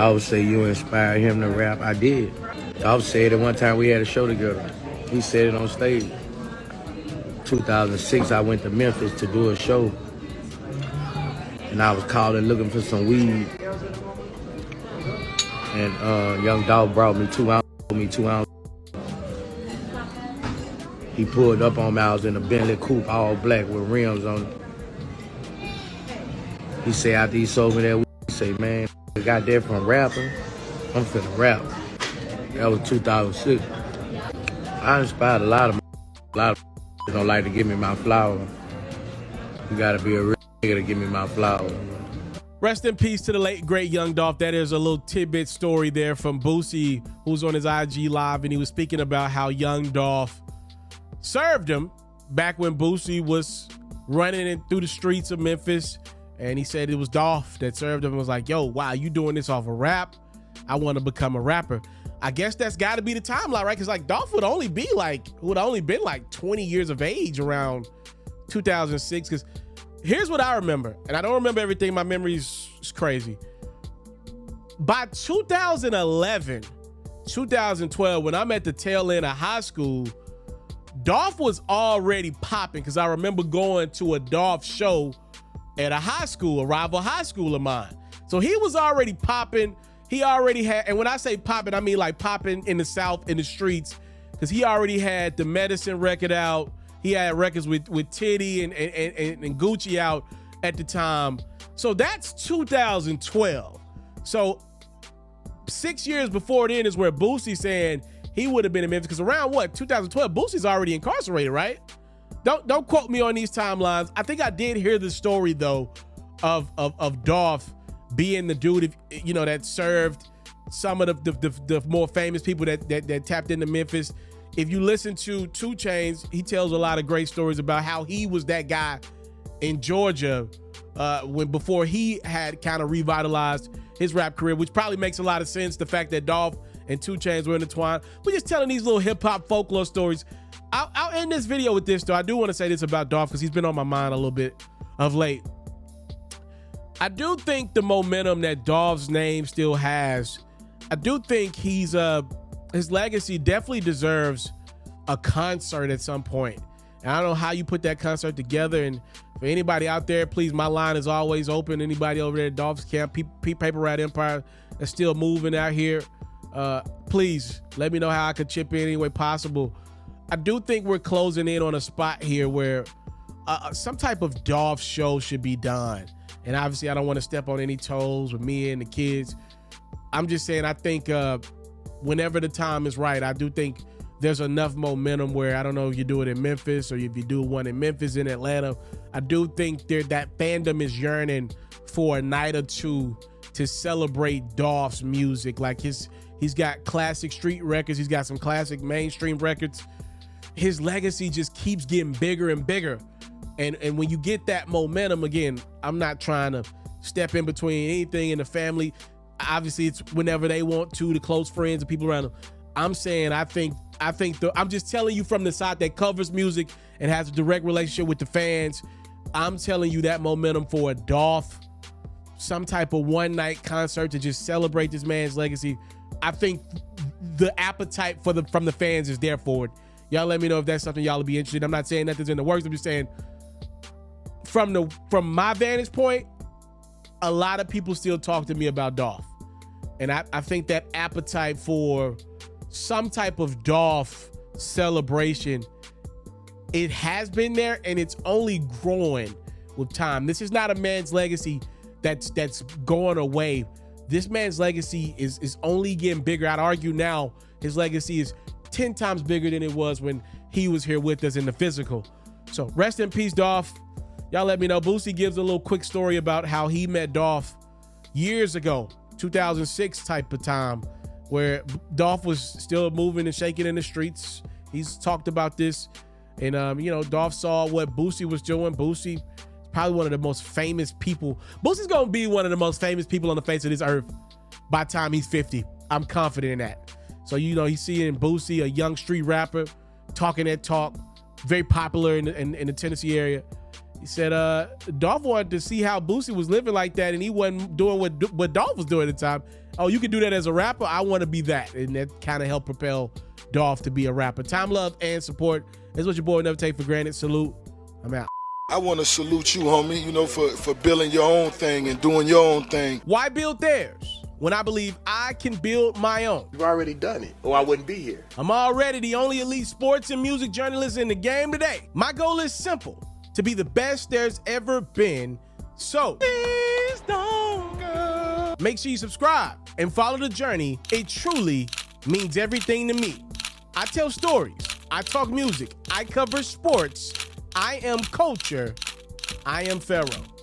Dolph say you inspired him to rap. I did. Dolph said it one time we had a show together. He said it on stage. 2006, I went to Memphis to do a show. And I was calling looking for some weed. And Young Dolph brought me 2 ounces. He pulled up on me. I was in a Bentley coupe, all black with rims on it. He said after he sold me that weed, he said, man, I got that from rapping. I'm finna rap. That was 2006. I inspired a lot of don't like to give me my flower. You gotta be a real nigga to give me my flower. Rest in peace to the late, great Young Dolph. That is a little tidbit story there from Boosie, who's on his IG Live, and he was speaking about how Young Dolph served him back when Boosie was running through the streets of Memphis. And he said it was Dolph that served him and was like, yo, wow, you doing this off of rap? I want to become a rapper. I guess that's got to be the timeline, right? Because like Dolph would only been like 20 years of age around 2006. Because here's what I remember, and I don't remember everything. My memory is crazy. By 2011, 2012, when I'm at the tail end of high school, Dolph was already popping because I remember going to a Dolph show at a rival high school of mine. So he was already popping. He already had, and when I say popping, I mean like popping in the South, in the streets, because he already had the Medicine record out. He had records with Titty and Gucci out at the time. So that's 2012. So 6 years before then is where Boosie's saying he would have been in Memphis, because around 2012, Boosie's already incarcerated, right? Don't quote me on these timelines. I think I did hear the story though of Dolph being the dude, that served some of the more famous people that tapped into Memphis. If you listen to 2 Chainz, he tells a lot of great stories about how he was that guy in Georgia before he had kind of revitalized his rap career, which probably makes a lot of sense. The fact that Dolph and 2 Chainz were intertwined. We're just telling these little hip hop folklore stories. I'll end this video with this though. I do want to say this about Dolph because he's been on my mind a little bit of late. I do think the momentum that Dolph's name still has, I do think his legacy definitely deserves a concert at some point. And I don't know how you put that concert together. And for anybody out there, please, my line is always open. Anybody over there at Dolph's camp, Paper Rat Empire that's still moving out here, please let me know how I could chip in any way possible. I do think we're closing in on a spot here where some type of Dolph show should be done. And obviously, I don't want to step on any toes with me and the kids. I'm just saying, I think whenever the time is right, I do think there's enough momentum where, I don't know if you do it in Memphis or if you do one in Memphis, in Atlanta, I do think that fandom is yearning for a night or two to celebrate Dolph's music. Like he's got classic street records. He's got some classic mainstream records. His legacy just keeps getting bigger and bigger. And when you get that momentum, again, I'm not trying to step in between anything in the family. Obviously, it's whenever they want to, the close friends and people around them. I'm saying, I'm just telling you from the side that covers music and has a direct relationship with the fans. I'm telling you that momentum for a Dolph, some type of one night concert to just celebrate this man's legacy. I think the appetite from the fans is there for it. Y'all let me know if that's something y'all will be interested in. I'm not saying nothing's in the works. I'm just saying from my vantage point, a lot of people still talk to me about Dolph. And I think that appetite for some type of Dolph celebration, it has been there and it's only growing with time. This is not a man's legacy that's going away. This man's legacy is only getting bigger. I'd argue now his legacy is 10 times bigger than it was when he was here with us in the physical. So rest in peace, Dolph. Y'all let me know. Boosie gives a little quick story about how he met Dolph years ago, 2006 type of time, where Dolph was still moving and shaking in the streets. He's talked about this. And, Dolph saw what Boosie was doing. Boosie is probably one of the most famous people. Boosie's going to be one of the most famous people on the face of this earth by the time he's 50. I'm confident in that. So, he's seeing Boosie, a young street rapper, talking that talk, very popular in the Tennessee area. He said, Dolph wanted to see how Boosie was living like that, and he wasn't doing what Dolph was doing at the time. Oh, you can do that as a rapper? I want to be that. And that kind of helped propel Dolph to be a rapper. Time, love, and support is what your boy never take for granted. Salute. I'm out. I want to salute you, homie, you know, for building your own thing and doing your own thing. Why build theirs when I believe I can build my own? You've already done it, or I wouldn't be here. I'm already the only elite sports and music journalist in the game today. My goal is simple, to be the best there's ever been. So, please don't go. Make sure you subscribe and follow the journey. It truly means everything to me. I tell stories. I talk music. I cover sports. I am culture. I am FERRO.